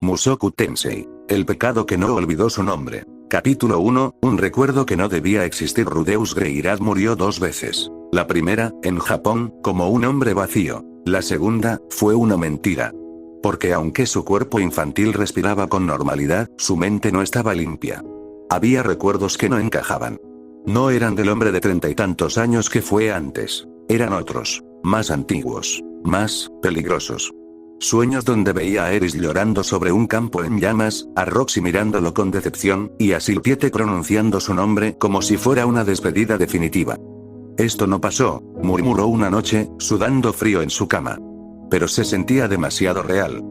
Mushoku Tensei. El pecado que no olvidó su nombre. Capítulo 1. Un recuerdo que no debía existir. Rudeus Greirad murió 2 veces. La primera, en Japón, como un hombre vacío. La segunda, fue una mentira. Porque aunque su cuerpo infantil respiraba con normalidad, su mente no estaba limpia. Había recuerdos que no encajaban. No eran del hombre de 30 y tantos años que fue antes. Eran otros, más antiguos, más peligrosos. Sueños donde veía a Eris llorando sobre un campo en llamas, a Roxy mirándolo con decepción, y a Silpiete pronunciando su nombre como si fuera una despedida definitiva. Esto no pasó, murmuró una noche, sudando frío en su cama. Pero se sentía demasiado real.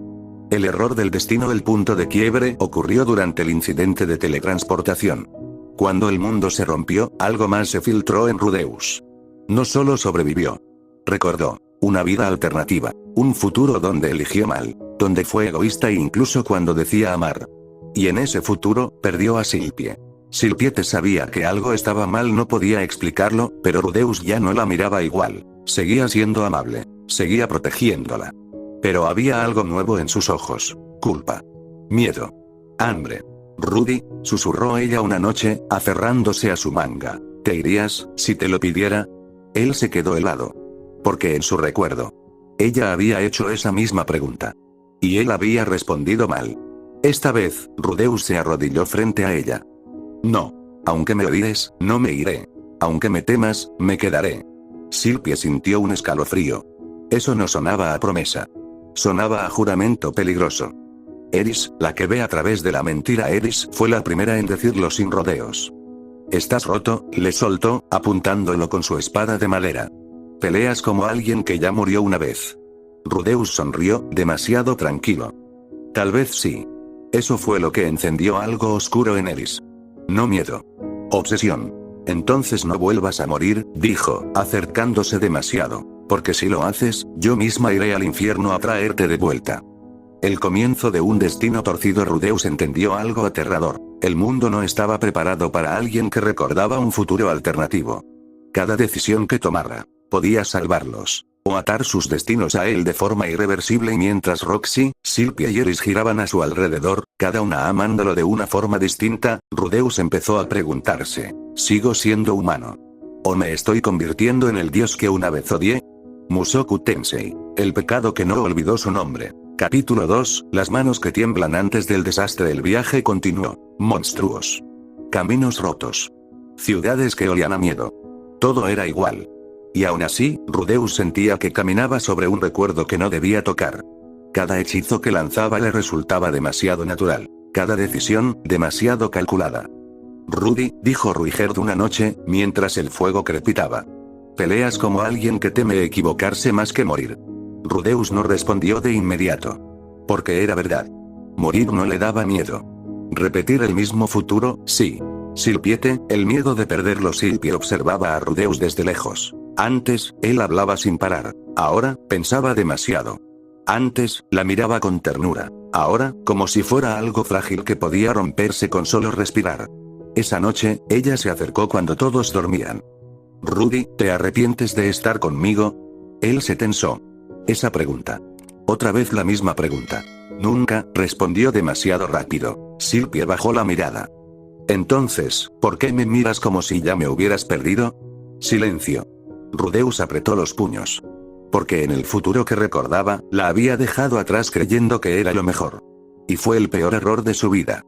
El error del destino, el punto de quiebre, ocurrió durante el incidente de teletransportación. Cuando el mundo se rompió, algo más se filtró en Rudeus. No solo sobrevivió. Recordó. Una vida alternativa. Un futuro donde eligió mal. Donde fue egoísta incluso cuando decía amar. Y en ese futuro, perdió a Silpie. Silpiete sabía que algo estaba mal, no podía explicarlo, pero Rudeus ya no la miraba igual. Seguía siendo amable. Seguía protegiéndola. Pero había algo nuevo en sus ojos. Culpa. Miedo. Hambre. Rudy, susurró ella una noche, aferrándose a su manga. ¿Te irías, si te lo pidiera? Él se quedó helado. Porque en su recuerdo, ella había hecho esa misma pregunta. Y él había respondido mal. Esta vez, Rudeus se arrodilló frente a ella. No. Aunque me odies, no me iré. Aunque me temas, me quedaré. Silpie sintió un escalofrío. Eso no sonaba a promesa. Sonaba a juramento peligroso. Eris, la que ve a través de la mentira. Eris fue la primera en decirlo sin rodeos. Estás roto, le soltó, apuntándolo con su espada de madera. Peleas como alguien que ya murió una vez. Rudeus sonrió, demasiado tranquilo. Tal vez sí. Eso fue lo que encendió algo oscuro en Eris. No miedo. Obsesión. Entonces no vuelvas a morir, dijo, acercándose demasiado. Porque si lo haces, yo misma iré al infierno a traerte de vuelta. El comienzo de un destino torcido. Rudeus entendió algo aterrador. El mundo no estaba preparado para alguien que recordaba un futuro alternativo. Cada decisión que tomara podía salvarlos, o atar sus destinos a él de forma irreversible. Y mientras Roxy, Silpie y Eris giraban a su alrededor, cada una amándolo de una forma distinta, Rudeus empezó a preguntarse, ¿sigo siendo humano? ¿O me estoy convirtiendo en el dios que una vez odié? Mushoku Tensei. El pecado que no olvidó su nombre. Capítulo 2. Las manos que tiemblan antes del desastre. El viaje continuó. Monstruos. Caminos rotos. Ciudades que olían a miedo. Todo era igual. Y aún así, Rudeus sentía que caminaba sobre un recuerdo que no debía tocar. Cada hechizo que lanzaba le resultaba demasiado natural. Cada decisión, demasiado calculada. Rudy, dijo Ruigerd una noche, mientras el fuego crepitaba. Peleas como alguien que teme equivocarse más que morir. Rudeus no respondió de inmediato. Porque era verdad. Morir no le daba miedo. Repetir el mismo futuro, sí. Silpiete, el miedo de perderlo. Silpie observaba a Rudeus desde lejos. Antes, él hablaba sin parar. Ahora, pensaba demasiado. Antes, la miraba con ternura. Ahora, como si fuera algo frágil que podía romperse con solo respirar. Esa noche, ella se acercó cuando todos dormían. Rudy, ¿te arrepientes de estar conmigo? Él se tensó. Esa pregunta. Otra vez la misma pregunta. Nunca, respondió demasiado rápido. Silpie bajó la mirada. Entonces, ¿por qué me miras como si ya me hubieras perdido? Silencio. Rudeus apretó los puños. Porque en el futuro que recordaba, la había dejado atrás creyendo que era lo mejor. Y fue el peor error de su vida.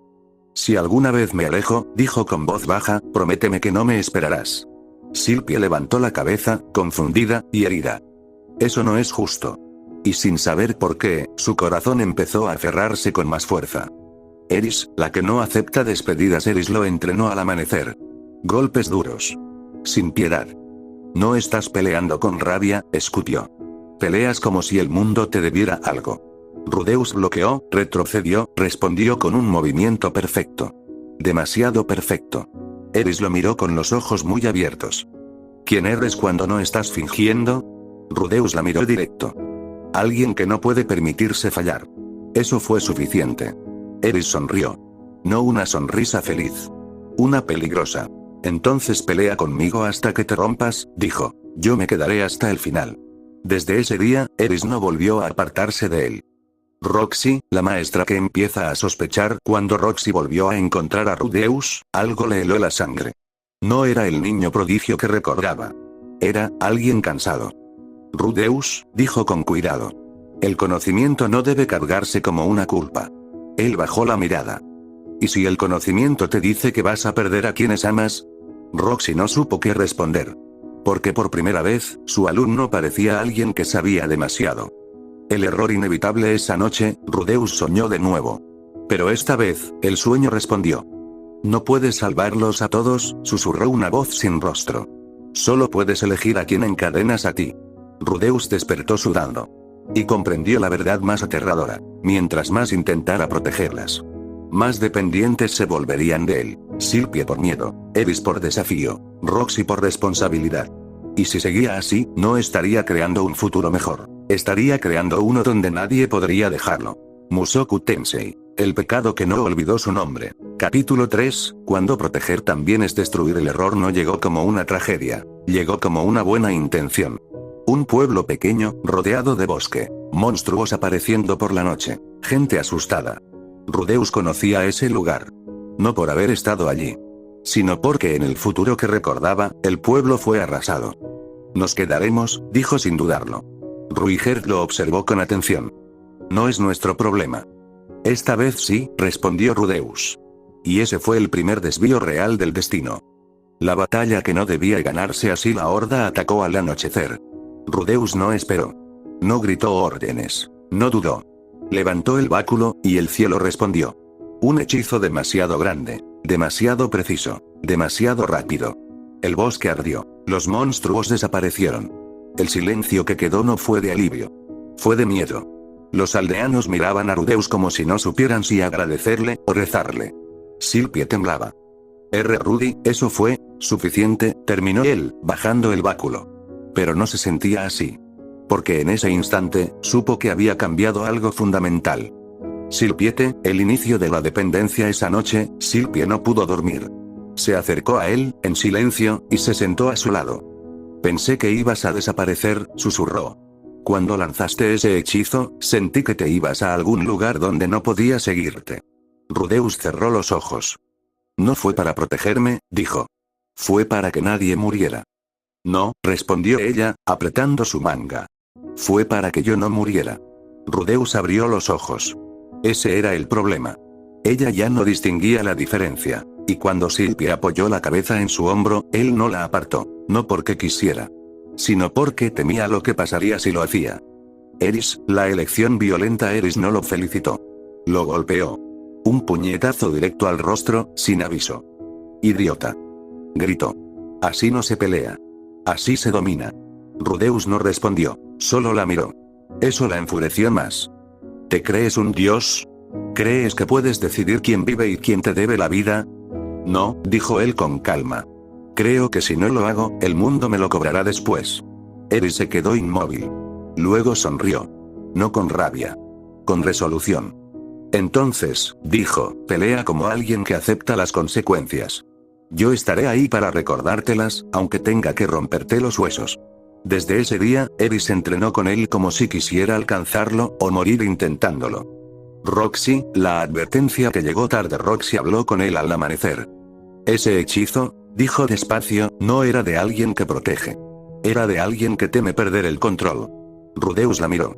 Si alguna vez me alejo, dijo con voz baja, prométeme que no me esperarás. Silpie levantó la cabeza, confundida y herida. Eso no es justo. Y sin saber por qué, su corazón empezó a aferrarse con más fuerza. Eris, la que no acepta despedidas. Eris lo entrenó al amanecer. Golpes duros. Sin piedad. No estás peleando con rabia, escupió. Peleas como si el mundo te debiera algo. Rudeus bloqueó, retrocedió, respondió con un movimiento perfecto. Demasiado perfecto. Eris lo miró con los ojos muy abiertos. ¿Quién eres cuando no estás fingiendo? Rudeus la miró directo. Alguien que no puede permitirse fallar. Eso fue suficiente. Eris sonrió. No una sonrisa feliz. Una peligrosa. Entonces pelea conmigo hasta que te rompas, dijo. Yo me quedaré hasta el final. Desde ese día, Eris no volvió a apartarse de él. Roxy, la maestra que empieza a sospechar. Cuando Roxy volvió a encontrar a Rudeus, algo le heló la sangre. No era el niño prodigio que recordaba. Era alguien cansado. Rudeus, dijo con cuidado. El conocimiento no debe cargarse como una culpa. Él bajó la mirada. ¿Y si el conocimiento te dice que vas a perder a quienes amas? Roxy no supo qué responder. Porque por primera vez, su alumno parecía alguien que sabía demasiado. El error inevitable esa noche, Rudeus soñó de nuevo. Pero esta vez, el sueño respondió. No puedes salvarlos a todos, susurró una voz sin rostro. Solo puedes elegir a quien encadenas a ti. Rudeus despertó sudando. Y comprendió la verdad más aterradora. Mientras más intentara protegerlas, más dependientes se volverían de él. Silpie por miedo, Eris por desafío, Roxy por responsabilidad. Y si seguía así, no estaría creando un futuro mejor. Estaría creando uno donde nadie podría dejarlo. Mushoku Tensei. El pecado que no olvidó su nombre. Capítulo 3, cuando proteger también es destruir. El error no llegó como una tragedia. Llegó como una buena intención. Un pueblo pequeño, rodeado de bosque. Monstruos apareciendo por la noche. Gente asustada. Rudeus conocía ese lugar. No por haber estado allí, sino porque en el futuro que recordaba, el pueblo fue arrasado. Nos quedaremos, dijo sin dudarlo. Ruigerd lo observó con atención. No es nuestro problema. Esta vez sí, respondió Rudeus. Y ese fue el primer desvío real del destino. La batalla que no debía ganarse así. La horda atacó al anochecer. Rudeus no esperó. No gritó órdenes. No dudó. Levantó el báculo, y el cielo respondió. Un hechizo demasiado grande, demasiado preciso, demasiado rápido. El bosque ardió. Los monstruos desaparecieron. El silencio que quedó no fue de alivio. Fue de miedo. Los aldeanos miraban a Rudeus como si no supieran si agradecerle o rezarle. Silpie temblaba. Rudy, eso fue suficiente, terminó él, bajando el báculo. Pero no se sentía así. Porque en ese instante, supo que había cambiado algo fundamental. Silpiete, el inicio de la dependencia. Esa noche, Silpie no pudo dormir. Se acercó a él, en silencio, y se sentó a su lado. Pensé que ibas a desaparecer, susurró. Cuando lanzaste ese hechizo, sentí que te ibas a algún lugar donde no podía seguirte. Rudeus cerró los ojos. No fue para protegerme, dijo. Fue para que nadie muriera. No, respondió ella, apretando su manga. Fue para que yo no muriera. Rudeus abrió los ojos. Ese era el problema. Ella ya no distinguía la diferencia. Y cuando Silpie apoyó la cabeza en su hombro, él no la apartó, no porque quisiera, sino porque temía lo que pasaría si lo hacía. Eris, la elección violenta. Eris no lo felicitó. Lo golpeó. Un puñetazo directo al rostro, sin aviso. Idiota. Gritó. Así no se pelea. Así se domina. Rudeus no respondió, solo la miró. Eso la enfureció más. ¿Te crees un dios? ¿Crees que puedes decidir quién vive y quién te debe la vida? No, dijo él con calma. Creo que si no lo hago, el mundo me lo cobrará después. Eris se quedó inmóvil. Luego sonrió. No con rabia. Con resolución. Entonces, dijo, pelea como alguien que acepta las consecuencias. Yo estaré ahí para recordártelas, aunque tenga que romperte los huesos. Desde ese día, Eris entrenó con él como si quisiera alcanzarlo, o morir intentándolo. Roxy, la advertencia que llegó tarde. Roxy habló con él al amanecer. Ese hechizo, dijo despacio, no era de alguien que protege. Era de alguien que teme perder el control. Rudeus la miró.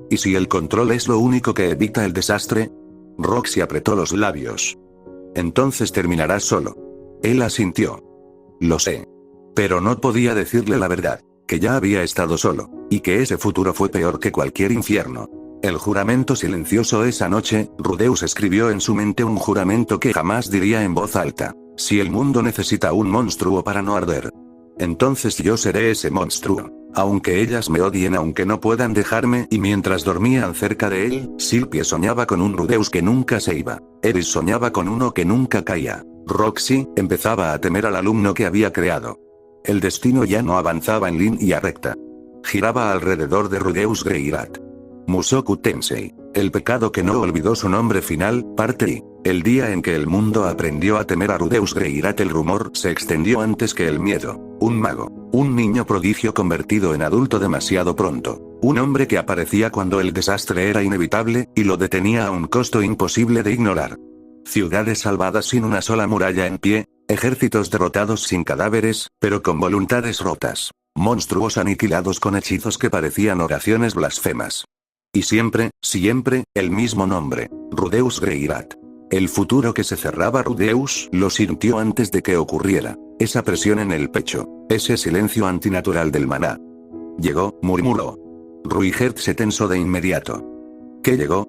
¿Y si el control es lo único que evita el desastre? Roxy apretó los labios. Entonces terminarás solo. Él asintió. Lo sé. Pero no podía decirle la verdad, que ya había estado solo, y que ese futuro fue peor que cualquier infierno. El juramento silencioso. Esa noche, Rudeus escribió en su mente un juramento que jamás diría en voz alta. Si el mundo necesita un monstruo para no arder, entonces yo seré ese monstruo. Aunque ellas me odien, aunque no puedan dejarme. Y mientras dormían cerca de él, Silpie soñaba con un Rudeus que nunca se iba. Eris soñaba con uno que nunca caía. Roxy empezaba a temer al alumno que había creado. El destino ya no avanzaba en línea recta. Giraba alrededor de Rudeus Greirat. Mushoku Tensei. El pecado que no olvidó su nombre final, parte I. El día en que el mundo aprendió a temer a Rudeus Greirat, el rumor se extendió antes que el miedo. Un mago, un niño prodigio convertido en adulto demasiado pronto. Un hombre que aparecía cuando el desastre era inevitable, y lo detenía a un costo imposible de ignorar. Ciudades salvadas sin una sola muralla en pie, ejércitos derrotados sin cadáveres, pero con voluntades rotas. Monstruos aniquilados con hechizos que parecían oraciones blasfemas. Y siempre, el mismo nombre, Rudeus Greirat. El futuro que se cerraba Rudeus lo sintió antes de que ocurriera. Esa presión en el pecho, ese silencio antinatural del maná. Llegó, murmuró. Ruigert se tensó de inmediato. ¿Qué llegó?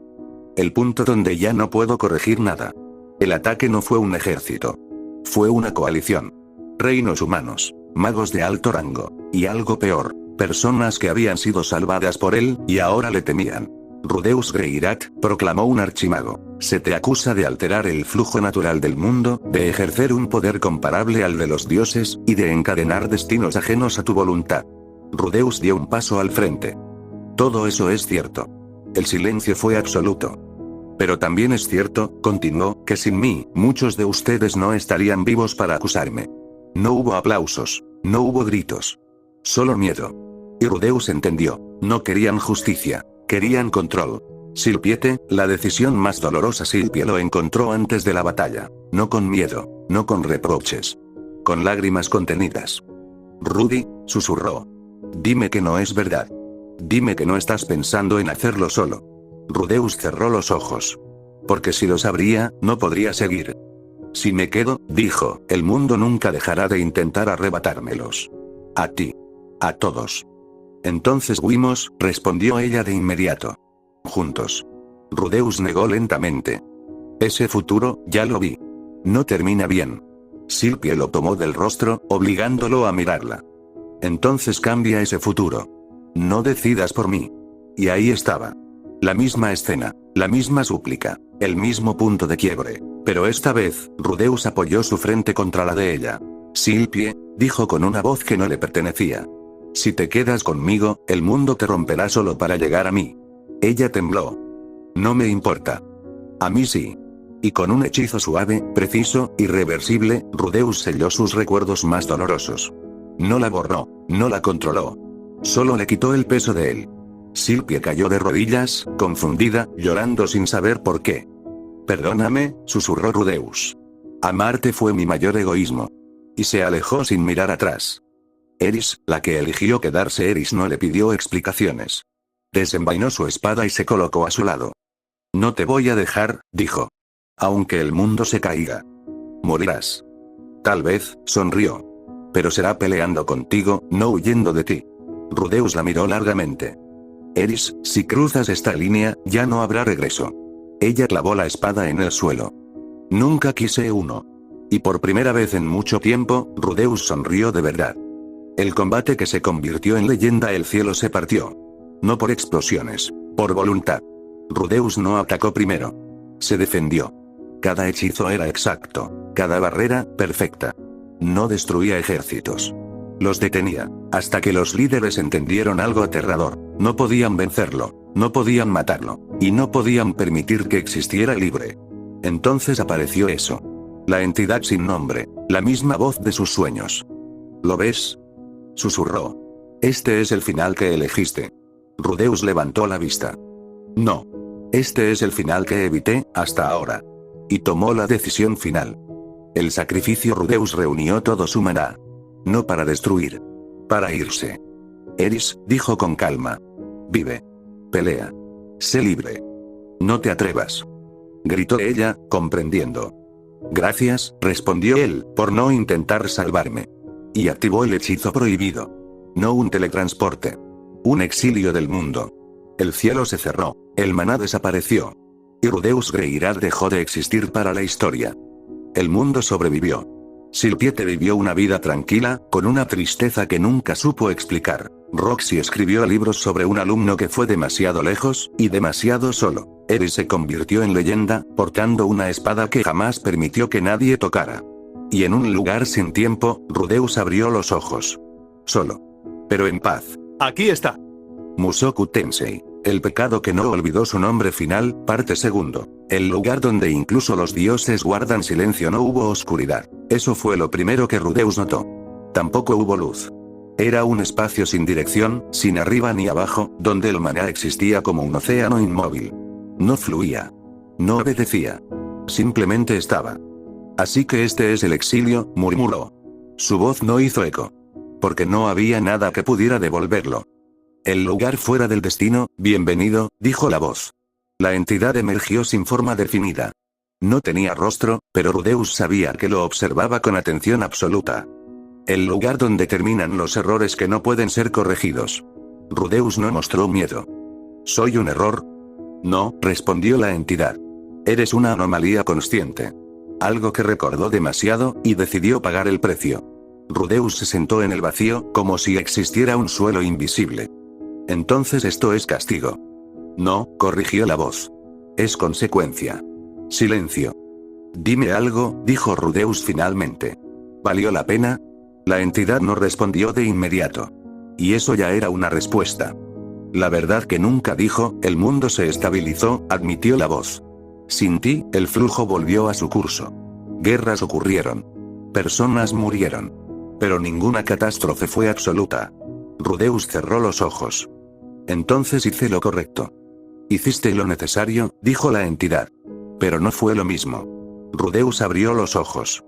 El punto donde ya no puedo corregir nada. El ataque no fue un ejército. Fue una coalición. Reinos humanos, magos de alto rango, y algo peor, personas que habían sido salvadas por él, y ahora le temían. Rudeus Greirat, proclamó un archimago, se te acusa de alterar el flujo natural del mundo, de ejercer un poder comparable al de los dioses, y de encadenar destinos ajenos a tu voluntad. Rudeus dio un paso al frente. Todo eso es cierto. El silencio fue absoluto. Pero también es cierto, continuó, que sin mí, muchos de ustedes no estarían vivos para acusarme. No hubo aplausos, no hubo gritos. Solo miedo. Y Rudeus entendió, no querían justicia. Querían control. Silpiete, la decisión más dolorosa. Silpie lo encontró antes de la batalla. No con miedo, no con reproches. Con lágrimas contenidas. Rudy, susurró. Dime que no es verdad. Dime que no estás pensando en hacerlo solo. Rudeus cerró los ojos. Porque si lo sabría, no podría seguir. Si me quedo, dijo, el mundo nunca dejará de intentar arrebatármelos. A ti. A todos. Entonces huimos, respondió ella de inmediato. Juntos. Rudeus negó lentamente. Ese futuro, ya lo vi. No termina bien. Silpie lo tomó del rostro, obligándolo a mirarla. Entonces cambia ese futuro. No decidas por mí. Y ahí estaba. La misma escena, la misma súplica, el mismo punto de quiebre. Pero esta vez, Rudeus apoyó su frente contra la de ella. Silpie, dijo con una voz que no le pertenecía. Si te quedas conmigo, el mundo te romperá solo para llegar a mí. Ella tembló. No me importa. A mí sí. Y con un hechizo suave, preciso, irreversible, Rudeus selló sus recuerdos más dolorosos. No la borró, no la controló. Solo le quitó el peso de él. Silpie cayó de rodillas, confundida, llorando sin saber por qué. Perdóname, susurró Rudeus. Amarte fue mi mayor egoísmo. Y se alejó sin mirar atrás. Eris, la que eligió quedarse. Eris no le pidió explicaciones. Desenvainó su espada y se colocó a su lado. No te voy a dejar, dijo. Aunque el mundo se caiga. Morirás. Tal vez, sonrió. Pero será peleando contigo, no huyendo de ti. Rudeus la miró largamente. Eris, si cruzas esta línea, ya no habrá regreso. Ella clavó la espada en el suelo. Nunca quise uno. Y por primera vez en mucho tiempo, Rudeus sonrió de verdad. El combate que se convirtió en leyenda, el cielo se partió. No por explosiones, por voluntad. Rudeus no atacó primero. Se defendió. Cada hechizo era exacto, cada barrera, perfecta. No destruía ejércitos. Los detenía, hasta que los líderes entendieron algo aterrador. No podían vencerlo, no podían matarlo, y no podían permitir que existiera libre. Entonces apareció eso. La entidad sin nombre, la misma voz de sus sueños. ¿Lo ves? Susurró. Este es el final que elegiste. Rudeus levantó la vista. No. Este es el final que evité, hasta ahora. Y tomó la decisión final. El sacrificio. Rudeus reunió todo su maná. No para destruir. Para irse. Eris, dijo con calma. Vive. Pelea. Sé libre. No te atrevas. Gritó ella, comprendiendo. Gracias, respondió él, por no intentar salvarme. Y activó el hechizo prohibido. No un teletransporte. Un exilio del mundo. El cielo se cerró, el maná desapareció. Y Rudeus Greirat dejó de existir para la historia. El mundo sobrevivió. Silpiete vivió una vida tranquila, con una tristeza que nunca supo explicar. Roxy escribió libros sobre un alumno que fue demasiado lejos, y demasiado solo. Eris se convirtió en leyenda, portando una espada que jamás permitió que nadie tocara. Y en un lugar sin tiempo, Rudeus abrió los ojos. Solo. Pero en paz. Aquí está. Musoku Tensei. El pecado que no olvidó su nombre final, parte segundo. El lugar donde incluso los dioses guardan silencio. No hubo oscuridad. Eso fue lo primero que Rudeus notó. Tampoco hubo luz. Era un espacio sin dirección, sin arriba ni abajo, donde el maná existía como un océano inmóvil. No fluía. No obedecía. Simplemente estaba. Así que este es el exilio, murmuró. Su voz no hizo eco. Porque no había nada que pudiera devolverlo. El lugar fuera del destino, bienvenido, dijo la voz. La entidad emergió sin forma definida. No tenía rostro, pero Rudeus sabía que lo observaba con atención absoluta. El lugar donde terminan los errores que no pueden ser corregidos. Rudeus no mostró miedo. ¿Soy un error? No, respondió la entidad. Eres una anomalía consciente. Algo que recordó demasiado, y decidió pagar el precio. Rudeus se sentó en el vacío, como si existiera un suelo invisible. Entonces esto es castigo. No, corrigió la voz. Es consecuencia. Silencio. Dime algo, dijo Rudeus finalmente. ¿Valió la pena? La entidad no respondió de inmediato. Y eso ya era una respuesta. La verdad que nunca dijo, el mundo se estabilizó, admitió la voz. Sin ti, el flujo volvió a su curso. Guerras ocurrieron. Personas murieron. Pero ninguna catástrofe fue absoluta. Rudeus cerró los ojos. Entonces hice lo correcto. Hiciste lo necesario, dijo la entidad. Pero no fue lo mismo. Rudeus abrió los ojos.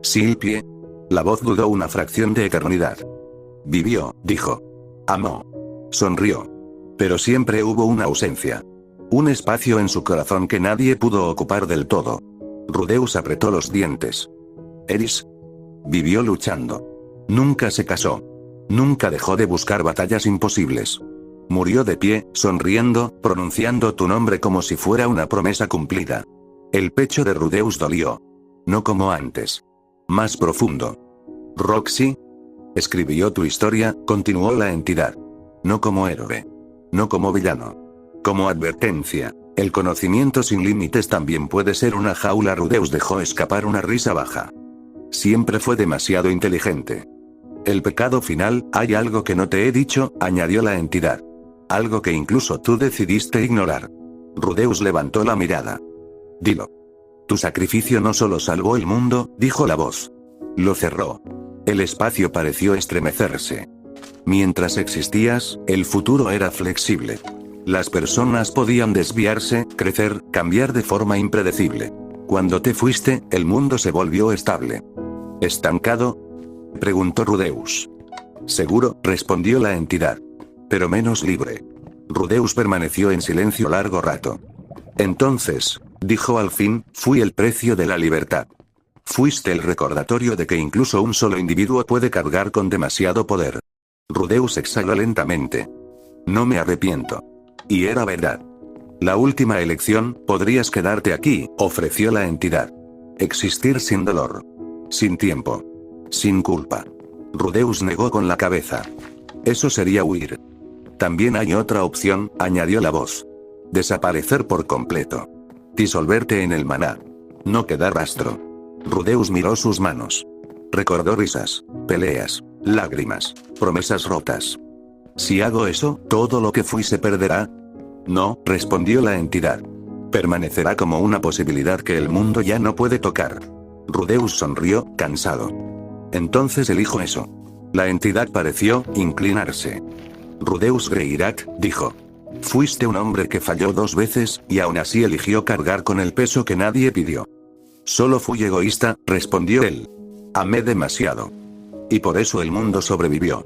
Silpie. La voz dudó una fracción de eternidad. Vivió, dijo. Amó. Sonrió. Pero siempre hubo una ausencia. Un espacio en su corazón que nadie pudo ocupar del todo. Rudeus apretó los dientes. Eris. Vivió luchando. Nunca se casó. Nunca dejó de buscar batallas imposibles. Murió de pie, sonriendo, pronunciando tu nombre como si fuera una promesa cumplida. El pecho de Rudeus dolió. No como antes. Más profundo. Roxy. Escribió tu historia, continuó la entidad. No como héroe. No como villano. Como advertencia. El conocimiento sin límites también puede ser una jaula. Rudeus dejó escapar una risa baja. Siempre fue demasiado inteligente. El pecado final, hay algo que no te he dicho, añadió la entidad. Algo que incluso tú decidiste ignorar. Rudeus levantó la mirada. Dilo. Tu sacrificio no solo salvó el mundo, dijo la voz. Lo cerró. El espacio pareció estremecerse. Mientras existías, el futuro era flexible. Las personas podían desviarse, crecer, cambiar de forma impredecible. Cuando te fuiste, el mundo se volvió estable. ¿Estancado? Preguntó Rudeus. Seguro, respondió la entidad. Pero menos libre. Rudeus permaneció en silencio largo rato. Entonces, dijo al fin, fui el precio de la libertad. Fuiste el recordatorio de que incluso un solo individuo puede cargar con demasiado poder. Rudeus exhaló lentamente. No me arrepiento. Y era verdad. La última elección, podrías quedarte aquí, ofreció la entidad. Existir sin dolor. Sin tiempo. Sin culpa. Rudeus negó con la cabeza. Eso sería huir. También hay otra opción, añadió la voz. Desaparecer por completo. Disolverte en el maná. No quedar rastro. Rudeus miró sus manos. Recordó risas, peleas, lágrimas, promesas rotas. Si hago eso, ¿todo lo que fui se perderá? No, respondió la entidad. Permanecerá como una posibilidad que el mundo ya no puede tocar. Rudeus sonrió, cansado. Entonces elijo eso. La entidad pareció inclinarse. Rudeus Greirat, dijo. Fuiste un hombre que falló 2 veces, y aún así eligió cargar con el peso que nadie pidió. Solo fui egoísta, respondió él. Amé demasiado. Y por eso el mundo sobrevivió.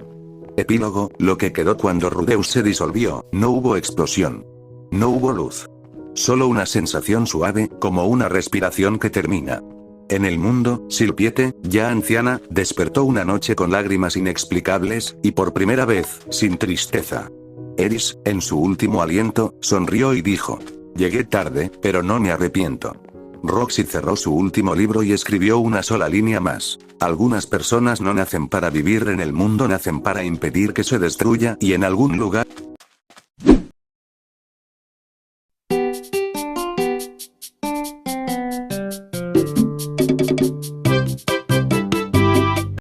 Epílogo, lo que quedó cuando Rudeus se disolvió, no hubo explosión. No hubo luz. Solo una sensación suave, como una respiración que termina. En el mundo, Silpiete, ya anciana, despertó una noche con lágrimas inexplicables, y por primera vez, sin tristeza. Eris, en su último aliento, sonrió y dijo. Llegué tarde, pero no me arrepiento. Roxy cerró su último libro y escribió una sola línea más. Algunas personas no nacen para vivir en el mundo, nacen para impedir que se destruya, y en algún lugar...